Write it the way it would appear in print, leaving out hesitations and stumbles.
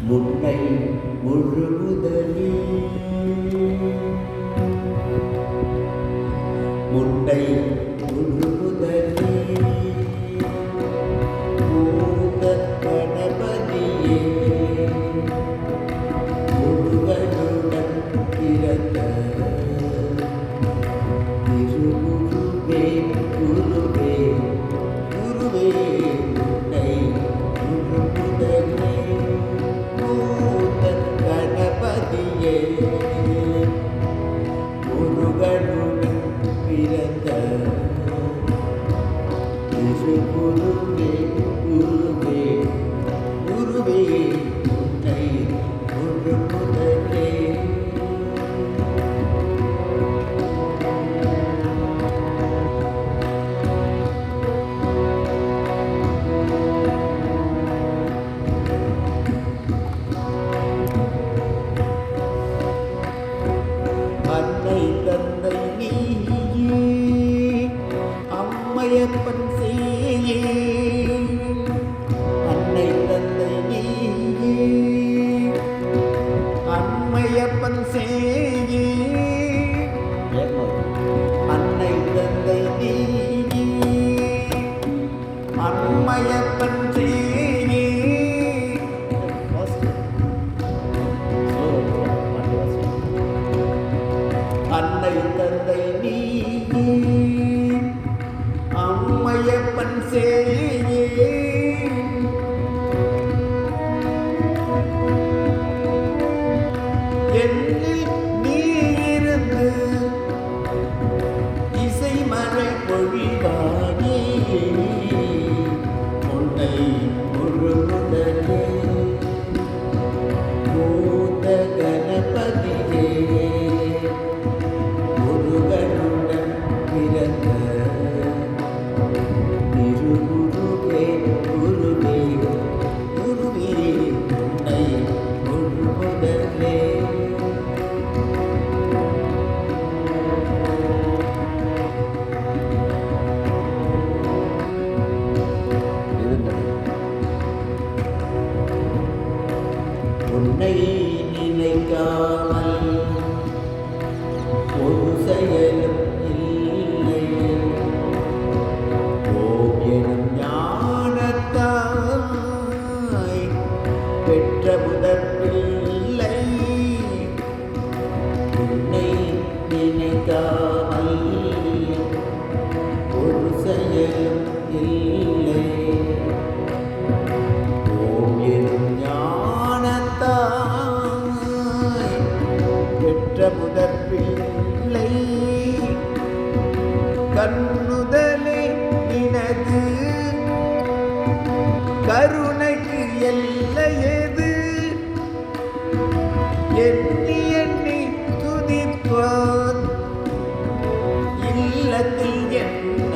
முன்னை முழுமுதலே முன்னை முழுமுதலே பூத கணபதியே முருகனுடன் பிறந்த திருமுருகே குருவே குருவே முன்னை முழுமுதலே கணபதியே முருகனுடன் பிறந்த திருகுருவே குருவே குருவே உன்னை முழுமுதலே அன்னை தந்தை நீயே அம்மையப்பன் செய்யே அன்னை தந்தை நீயே அம்மையப்பன் செய்யே அன்னை தந்தை நீயே அம்மையப்பன் செய்யே அன்னை தந்தை நீயே அம்மையப்பன் செய்யே என்னில் நீ இருந்து இசைமறை பொழிவானே உன்னை முழுமுதலே பூத கணபதியே முருகனுடன் பிறந்த திருகுருவே குருவே குருவே உன்னை முழுமுதலே உன்னை நினைக்காமல் ஒரு செயலும் இல்லை ஓவியனும் ஞானத்தாய் பெற்ற முதற்பிள்ளை உன்னை நினைக்காமல் ஒரு செயலும் இல்லை ஓவியனும் ஞானத்தாய் பெற்ற முதற்பிள்ளை கண்ணுதலே நினது கருணைக்கு எல்லையது எண்ணி எண்ணி துதிப்பான் இல்லத்தில் என்ன